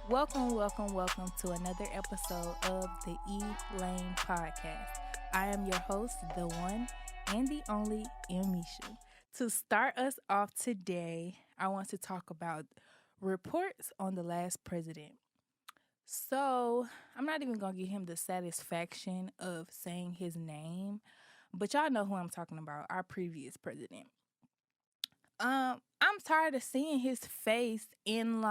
Welcome to another episode of the E-Lane Podcast. I am your host, the one and the only Emmeisha. To start us off today, I want to talk about reports on the last president. So, I'm not even going to give him the satisfaction of saying his name, but y'all know who I'm talking about, our previous president. I'm tired of seeing his face in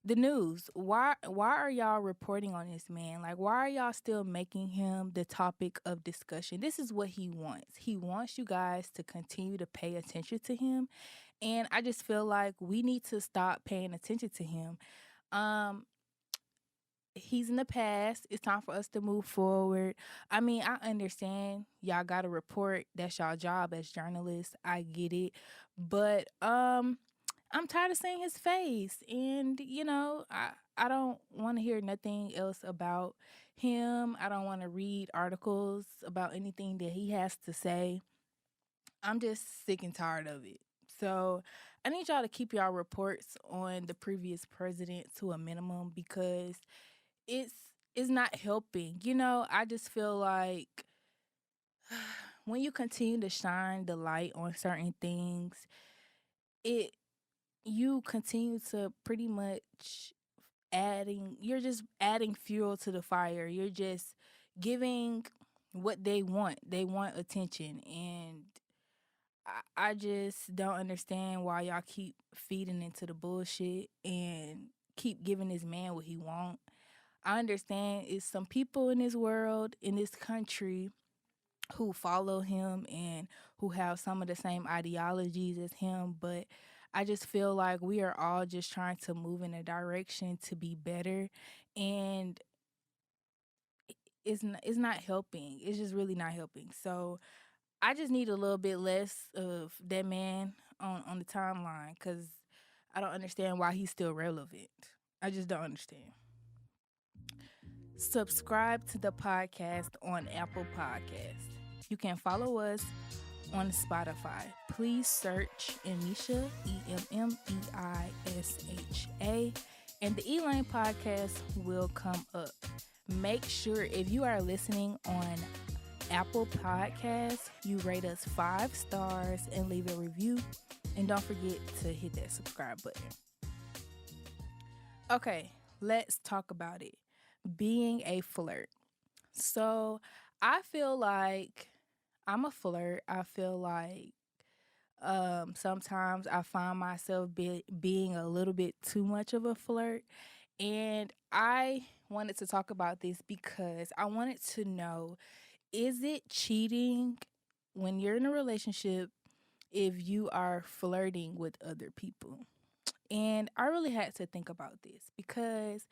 the news. Why are y'all reporting on this man? Like, why are y'all still making him the topic of discussion? This is what he wants. He wants you guys to continue to pay attention to him. And I just feel like we need to stop paying attention to him. Um he's in the past. It's time for us to move forward. I mean, I understand y'all got to report. That's y'all job as journalists. I get it. But I'm tired of seeing his face, and I don't want to hear nothing else about him. I don't want to read articles about anything that he has to say. I'm just sick and tired of it. So I need y'all to keep y'all reports on the previous president to a minimum because it's it's not helping. I just feel like when you continue to shine the light on certain things, it you continue to pretty much you're just adding fuel to the fire. You're just giving what they want. They want attention. And I just don't understand why y'all keep feeding into the bullshit and keep giving this man what he want. I understand it's some people in this world, in this country, who follow him and who have some of the same ideologies as him, but I just feel like we are all just trying to move in a direction to be better, and it's not helping. It's just really not helping. So I just need a little bit less of that man on the timeline because I don't understand why he's still relevant. I just don't understand. Subscribe to the podcast on Apple Podcasts. You can follow us on Spotify. Please search Emmeisha, Emmeisha, and the E-Lane Podcast will come up. Make sure if you are listening on Apple Podcasts, you rate us 5 stars and leave a review. And don't forget to hit that subscribe button. Okay, let's talk about it. Being a flirt. So I feel like I'm a flirt. I feel like sometimes I find myself being a little bit too much of a flirt. And I wanted to talk about this because I wanted to know, is it cheating when you're in a relationship if you are flirting with other people? And I really had to think about this because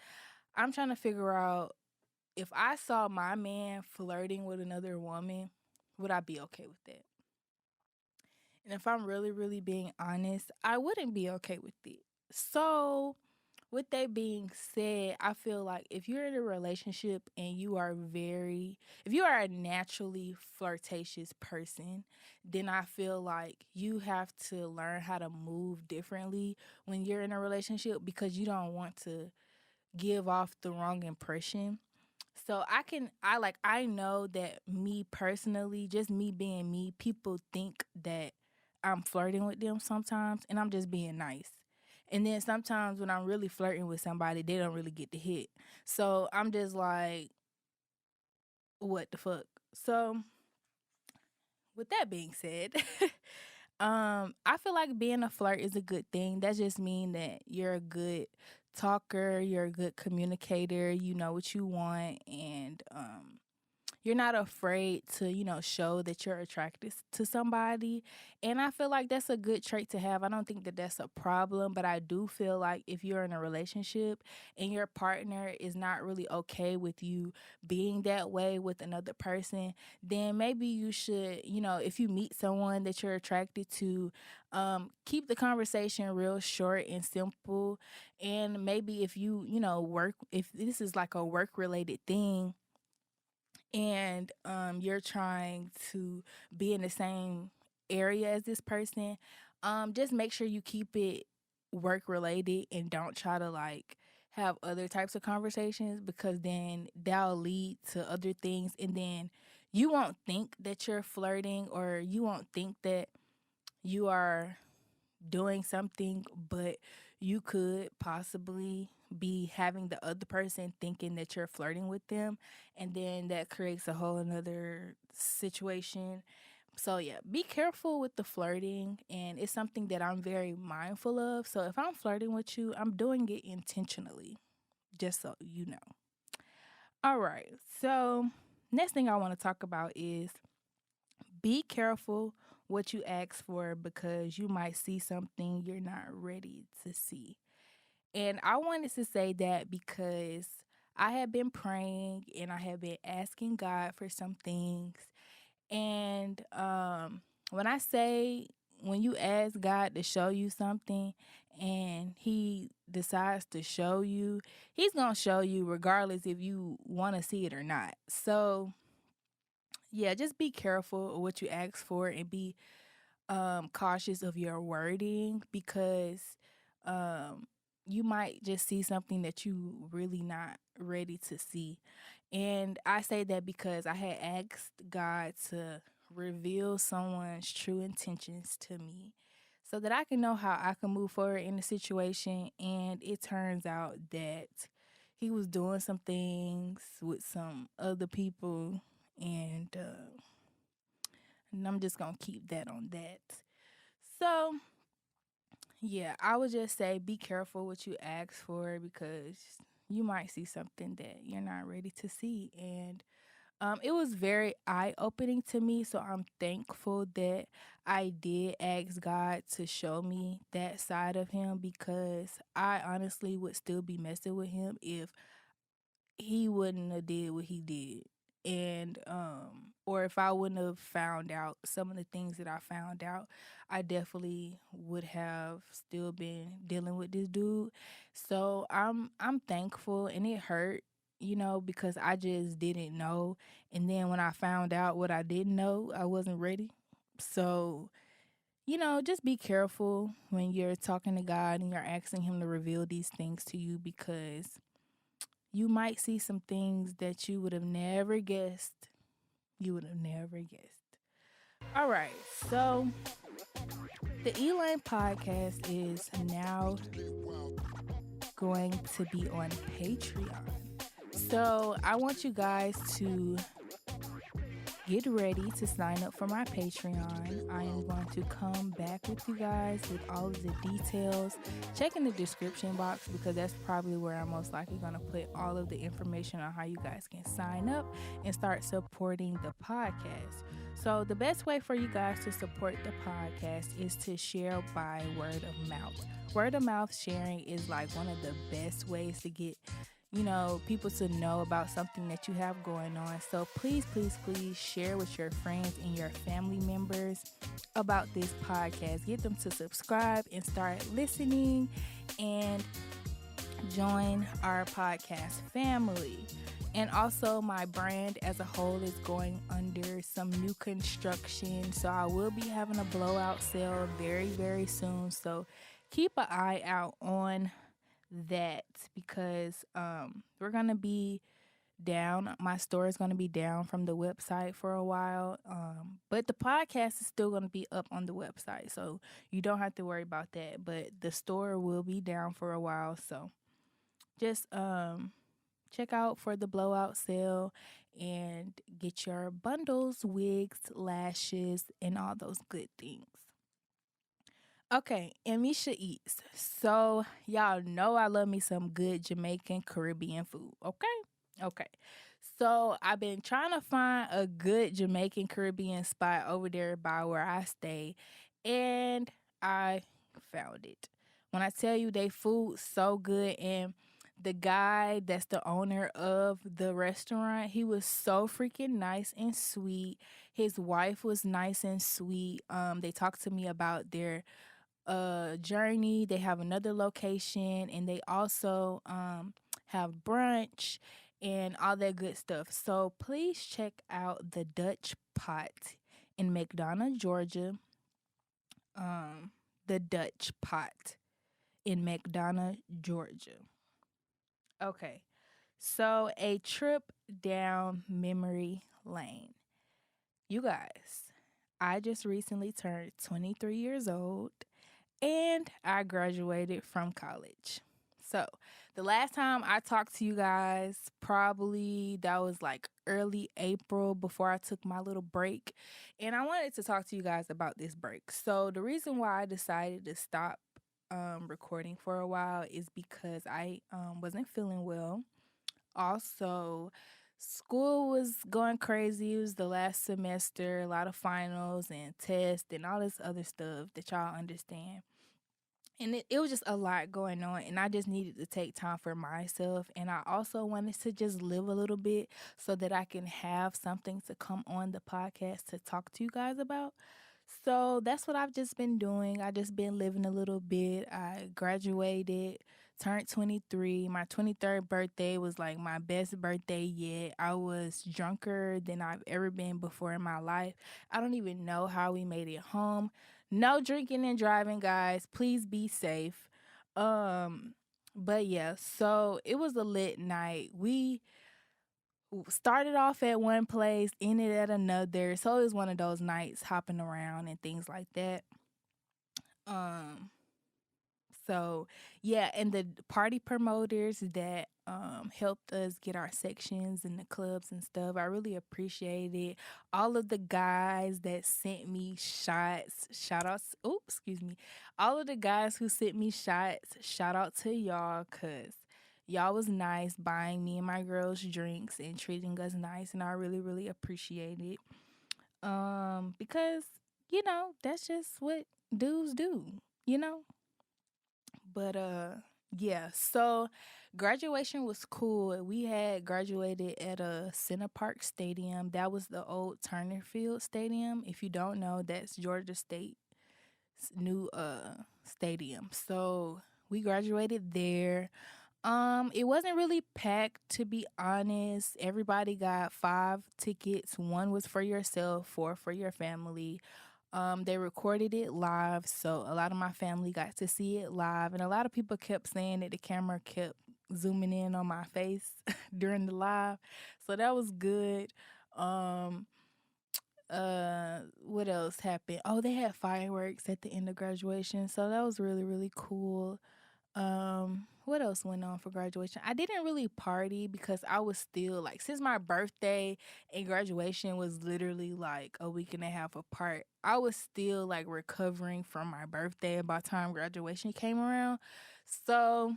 I'm trying to figure out, if I saw my man flirting with another woman, would I be okay with that? And if I'm really, really being honest, I wouldn't be okay with it. So, with that being said, I feel like if you're in a relationship and if you are a naturally flirtatious person, then I feel like you have to learn how to move differently when you're in a relationship because you don't want to give off the wrong impression. So I know that me personally, just me being me, people think that I'm flirting with them sometimes and I'm just being nice. And then sometimes when I'm really flirting with somebody, they don't really get the hit. So I'm just like, what the fuck? So with that being said, I feel like being a flirt is a good thing. That just means that you're a good talker, you're a good communicator, you know what you want, and you're not afraid to, show that you're attracted to somebody. And I feel like that's a good trait to have. I don't think that that's a problem, but I do feel like if you're in a relationship and your partner is not really okay with you being that way with another person, then maybe you should, if you meet someone that you're attracted to, keep the conversation real short and simple. And maybe if if this is like a work related thing, and you're trying to be in the same area as this person, just make sure you keep it work related and don't try to have other types of conversations, because then that'll lead to other things, and then you won't think that you're flirting, or you won't think that you are doing something, but you could possibly be having the other person thinking that you're flirting with them, and then that creates a whole another situation. So yeah, be careful with the flirting, and it's something that I'm very mindful of. So if I'm flirting with you, I'm doing it intentionally, just so you know. All right. So next thing I want to talk about is be careful what you ask for, because you might see something you're not ready to see. And I wanted to say that because I have been praying and I have been asking God for some things. And when I say, when you ask God to show you something and He decides to show you, He's going to show you regardless if you want to see it or not. So, yeah, just be careful of what you ask for, and be cautious of your wording, because um, you might just see something that you really not ready to see. And I say that because I had asked God to reveal someone's true intentions to me, so that I can know how I can move forward in the situation. And it turns out that he was doing some things with some other people, and I'm just gonna keep that on that. So, yeah, I would just say be careful what you ask for, because you might see something that you're not ready to see. And it was very eye opening to me. So I'm thankful that I did ask God to show me that side of him, because I honestly would still be messing with him if he wouldn't have did what he did. And or if I wouldn't have found out some of the things that I found out, I definitely would have still been dealing with this dude. So I'm thankful, and it hurt, because I just didn't know. And then when I found out what I didn't know, I wasn't ready. So, just be careful when you're talking to God and you're asking him to reveal these things to you, because you might see some things that you would have never guessed. You would have never guessed. All right. So the Elaine podcast is now going to be on Patreon. So I want you guys to get ready to sign up for my Patreon. I am going to come back with you guys with all of the details. Check in the description box, because that's probably where I'm most likely going to put all of the information on how you guys can sign up and start supporting the podcast. So the best way for you guys to support the podcast is to share by word of mouth. Word of mouth sharing is like one of the best ways to get people to know about something that you have going on. So please, please, please share with your friends and your family members about this podcast. Get them to subscribe and start listening, and join our podcast family. And also, my brand as a whole is going under some new construction. So I will be having a blowout sale very, very soon. So keep an eye out on that, because we're gonna be down. My store is gonna be down from the website for a while, but the podcast is still gonna be up on the website, so you don't have to worry about that. But the store will be down for a while, so just check out for the blowout sale and get your bundles, wigs, lashes, and all those good things. Okay, Emmeisha eats. So y'all know I love me some good Jamaican Caribbean food. Okay. So I've been trying to find a good Jamaican Caribbean spot over there by where I stay, and I found it. When I tell you, they food so good, and the guy that's the owner of the restaurant, he was so freaking nice and sweet. His wife was nice and sweet. They talked to me about their journey. They have another location, and they also have brunch and all that good stuff. So please check out the Dutch Pot in McDonough, Georgia. The Dutch Pot in McDonough, Georgia. Okay. So, a trip down memory lane. You guys, I just recently turned 23 years old and I graduated from college. So, the last time I talked to you guys, probably that was like early April before I took my little break. And I wanted to talk to you guys about this break. So, the reason why I decided to stop recording for a while is because I wasn't feeling well. Also, school was going crazy. It was the last semester, a lot of finals and tests and all this other stuff that y'all understand. And it was just a lot going on, and I just needed to take time for myself. And I also wanted to just live a little bit so that I can have something to come on the podcast to talk to you guys about. So that's what I've just been doing. I just been living a little bit. I graduated, turned 23. My 23rd birthday was like my best birthday yet. I was drunker than I've ever been before in my life. I don't even know how we made it home. No drinking and driving, guys. Please be safe. Um, but yeah, so it was a lit night. We started off at one place, ended at another. So it was one of those nights hopping around and things like that. Um, so yeah, and the party promoters that helped us get our sections in the clubs and stuff, I really appreciate it. All of the guys that sent me shots, shout outs. Oh, excuse me. All of the guys who sent me shots, shout out to y'all, cause y'all was nice buying me and my girls drinks and treating us nice, and I really really appreciate it. Because that's just what dudes do. You know, but yeah, so graduation was cool. We had graduated at a Center Park Stadium. That was the old Turner Field Stadium. If you don't know, that's Georgia State's new stadium. So we graduated there. It wasn't really packed, to be honest. Everybody got 5 tickets. One was for yourself, four for your family. They recorded it live, so a lot of my family got to see it live, and a lot of people kept saying that the camera kept zooming in on my face during the live, so that was good. Um, what else happened? Oh, they had fireworks at the end of graduation, so that was really really cool. What else went on for graduation? I didn't really party because I was still like, since my birthday and graduation was literally like a week and a half apart, I was still like recovering from my birthday by the time graduation came around. So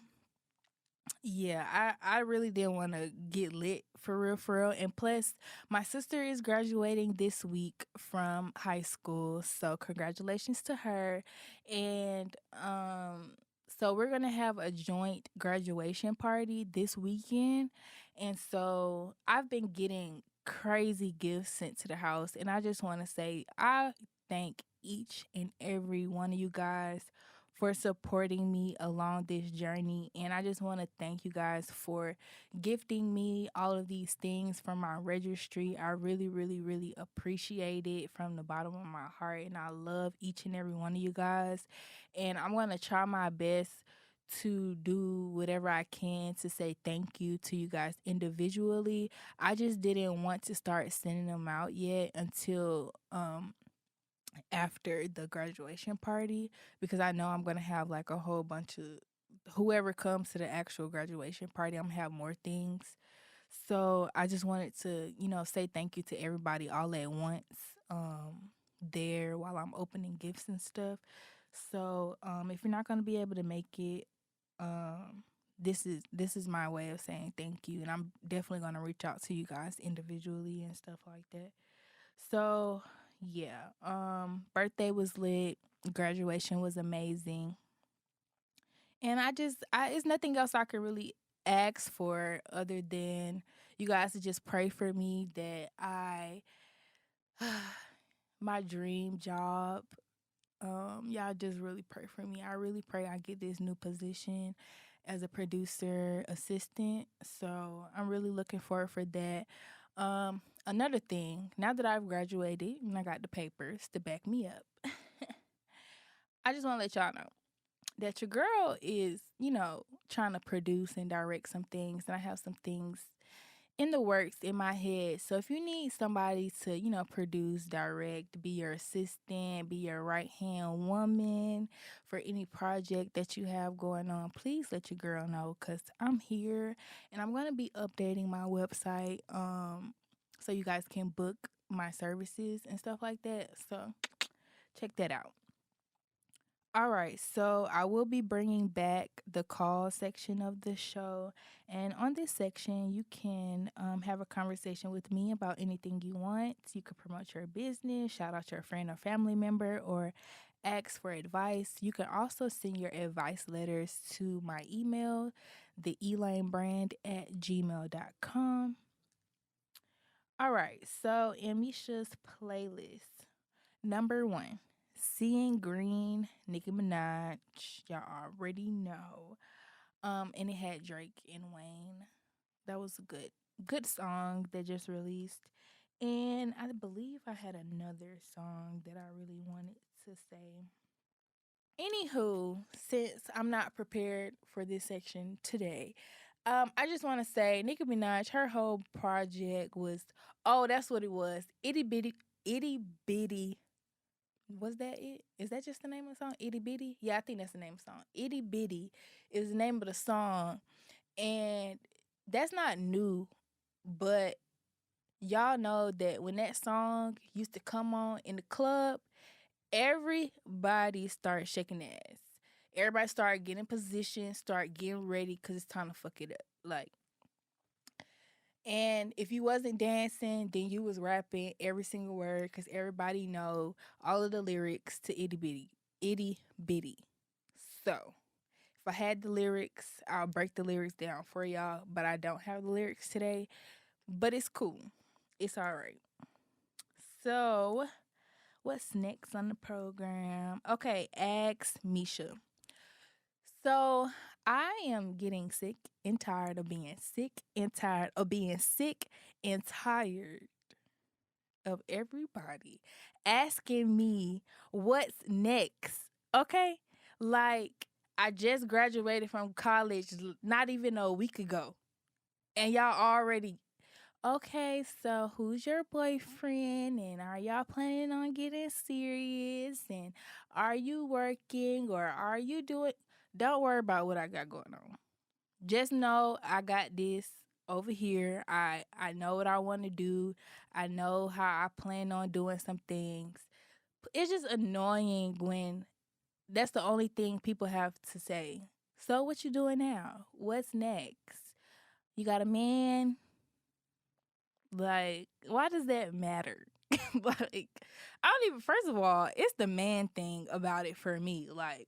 yeah, I really didn't want to get lit for real. And plus, my sister is graduating this week from high school, so congratulations to her. And so we're gonna have a joint graduation party this weekend, and so I've been getting crazy gifts sent to the house, and I just want to say I thank each and every one of you guys for supporting me along this journey. And I just want to thank you guys for gifting me all of these things from my registry. I really, really, really appreciate it from the bottom of my heart. And I love each and every one of you guys. And I'm going to try my best to do whatever I can to say thank you to you guys individually. I just didn't want to start sending them out yet until after the graduation party, because I know I'm going to have like a whole bunch of whoever comes to the actual graduation party, I'm going to have more things. So I just wanted to, say thank you to everybody all at once there while I'm opening gifts and stuff. So if you're not going to be able to make it, this is my way of saying thank you, and I'm definitely going to reach out to you guys individually and stuff like that. So yeah, birthday was lit, graduation was amazing, and it's nothing else I could really ask for other than you guys to just pray for me that my dream job. Y'all just really pray for me. I really pray I get this new position as a producer assistant. So I'm really looking forward for that. Another thing, now that I've graduated and I got the papers to back me up, I just want to let y'all know. that your girl is, trying to produce and direct some things, and I have some things in the works in my head. So if you need somebody to, produce, direct, be your assistant, be your right hand woman for any project that you have going on, please let your girl know because I'm here and I'm going to be updating my website so you guys can book my services and stuff like that. So check that out. All right, so I will be bringing back the call section of the show. And on this section, you can have a conversation with me about anything you want. You could promote your business, shout out your friend or family member, or ask for advice. You can also send your advice letters to my email, theelanebrand at gmail.com. All right, so Emmeisha's playlist. Number one, Seeing Green, Nicki Minaj. Y'all already know. And it had Drake and Wayne. That was a good song that just released. And I believe I had another song that I really wanted to say. Anywho, since I'm not prepared for this section today, I just want to say Nicki Minaj, her whole project was, oh, that's what it was. Itty bitty. Was that it? Is that just the name of the song? Itty Bitty? Yeah, I think that's the name of the song. Itty Bitty is the name of the song. And that's not new, but y'all know that when that song used to come on in the club, everybody started shaking their ass. Everybody started getting in position, start getting ready because it's time to fuck it up. Like, and if you wasn't dancing, then you was rapping every single word because everybody know all of the lyrics to Itty Bitty. Itty Bitty. So, if I had the lyrics, I'll break the lyrics down for y'all, but I don't have the lyrics today. But it's cool. It's all right. So, what's next on the program? Okay, ask Misha. So, I am getting sick and tired of being sick and tired of being sick and tired of everybody asking me what's next. Okay? Like, I just graduated from college not even a week ago. And y'all already, okay, so who's your boyfriend? And are y'all planning on getting serious? And are you working or are you doing? Don't worry about what I got going on. Just know I got this over here. I know what I want to do. I know how I plan on doing some things. It's just annoying when that's the only thing people have to say. So what you doing now? What's next? You got a man? Like, why does that matter? Like, I don't even, first of all, it's the man thing about it for me. Like,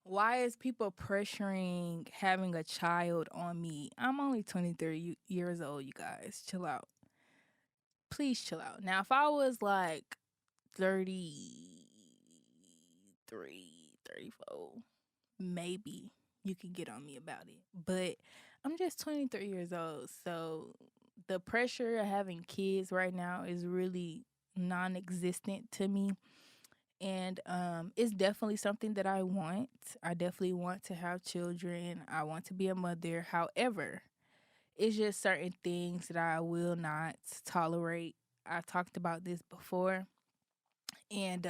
why is people pressuring having a child on me? I'm only 23 years old, you guys. Chill out. Please chill out. Now, if I was like 33, 34, maybe you could get on me about it. But I'm just 23 years old. So the pressure of having kids right now is really non existent to me. And it's definitely something that I want. I definitely want to have children. I want to be a mother. However, it's just certain things that I will not tolerate. I talked about this before. And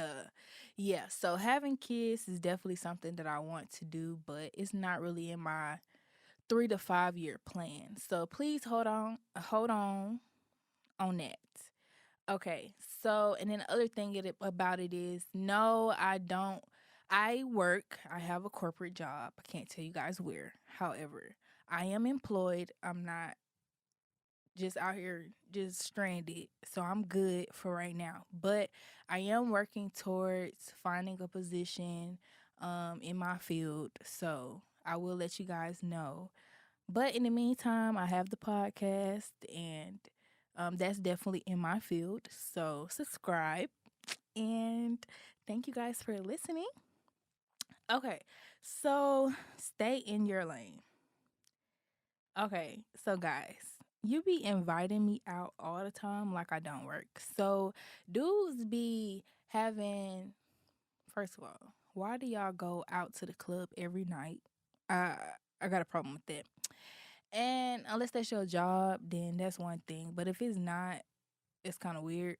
yeah, so having kids is definitely something that I want to do, but it's not really in my 3 to 5 year plan. So please hold on that. Okay, so and then the other thing about it is no, I don't. I work. I have a corporate job. I can't tell you guys where. However, I am employed. I'm not just out here just stranded. So I'm good for right now. But I am working towards finding a position in my field. So I will let you guys know. But in the meantime, I have the podcast and that's definitely in my field. So subscribe and thank you guys for listening. Okay, so stay in your lane. Okay, so guys, you be inviting me out all the time like I don't work. So dudes be having, first of all, Why do y'all go out to the club every night? I I got a problem with that. And unless that's your job, then that's one thing. But if it's not, it's kind of weird.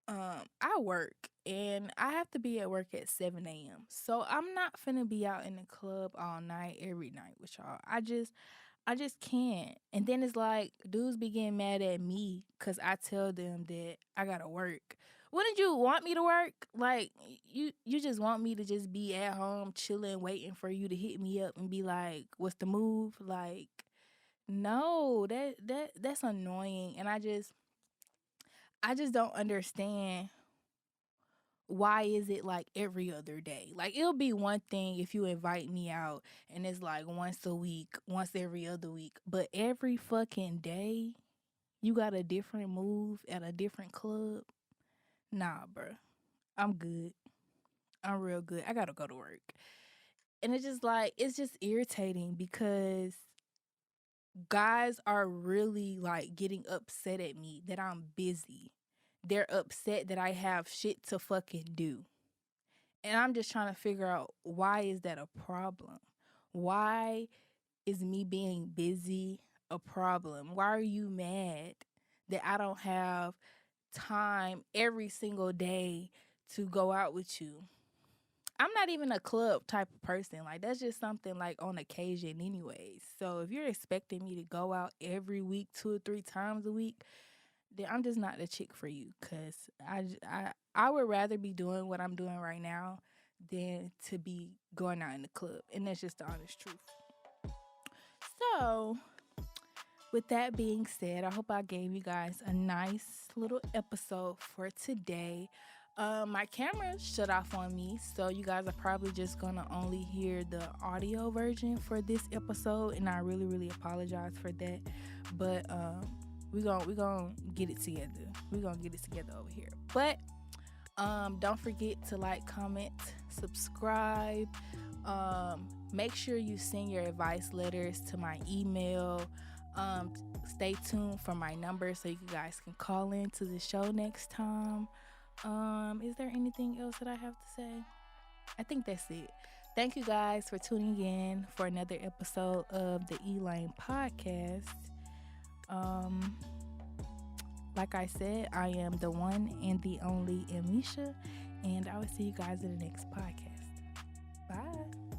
I work and I have to be at work at 7 a.m. So I'm not finna be out in the club all night, every night with y'all. I just can't. And then it's like dudes be getting mad at me because I tell them that I gotta work. Wouldn't you want me to work? Like you just want me to just be at home chilling, waiting for you to hit me up and be like, "What's the move?" Like, no, that's annoying. And I just don't understand why is it like every other day? Like it'll be one thing if you invite me out and it's like once a week, once every other week, but every fucking day you got a different move at a different club. Nah, bruh. I'm good. I'm real good. I gotta go to work. And it's just irritating because guys are really like getting upset at me that I'm busy. They're upset that I have shit to fucking do. And I'm just trying to figure out, why is that a problem? Why is me being busy a problem? Why are you mad that I don't have time every single day to go out with you? I'm not even a club type of person. Like that's just something like on occasion anyways. So if you're expecting me to go out every week, 2 or 3 times a week, then I'm just not the chick for you. Cause I would rather be doing what I'm doing right now than to be going out in the club, and that's just the honest truth. So with that being said, I hope I gave you guys a nice little episode for today. My camera shut off on me, so you guys are probably just gonna only hear the audio version for this episode, and I really, really apologize for that. But we gonna get it together. We're gonna get it together over here. But don't forget to like, comment, subscribe. Make sure you send your advice letters to my email. Stay tuned for my number so you guys can call in to the show next time. Is there anything else that I have to say? I think that's it. Thank you guys for tuning in for another episode of the Elaine podcast. Um, like I said, I am the one and the only Emmeisha, and I will see you guys in the next podcast. Bye.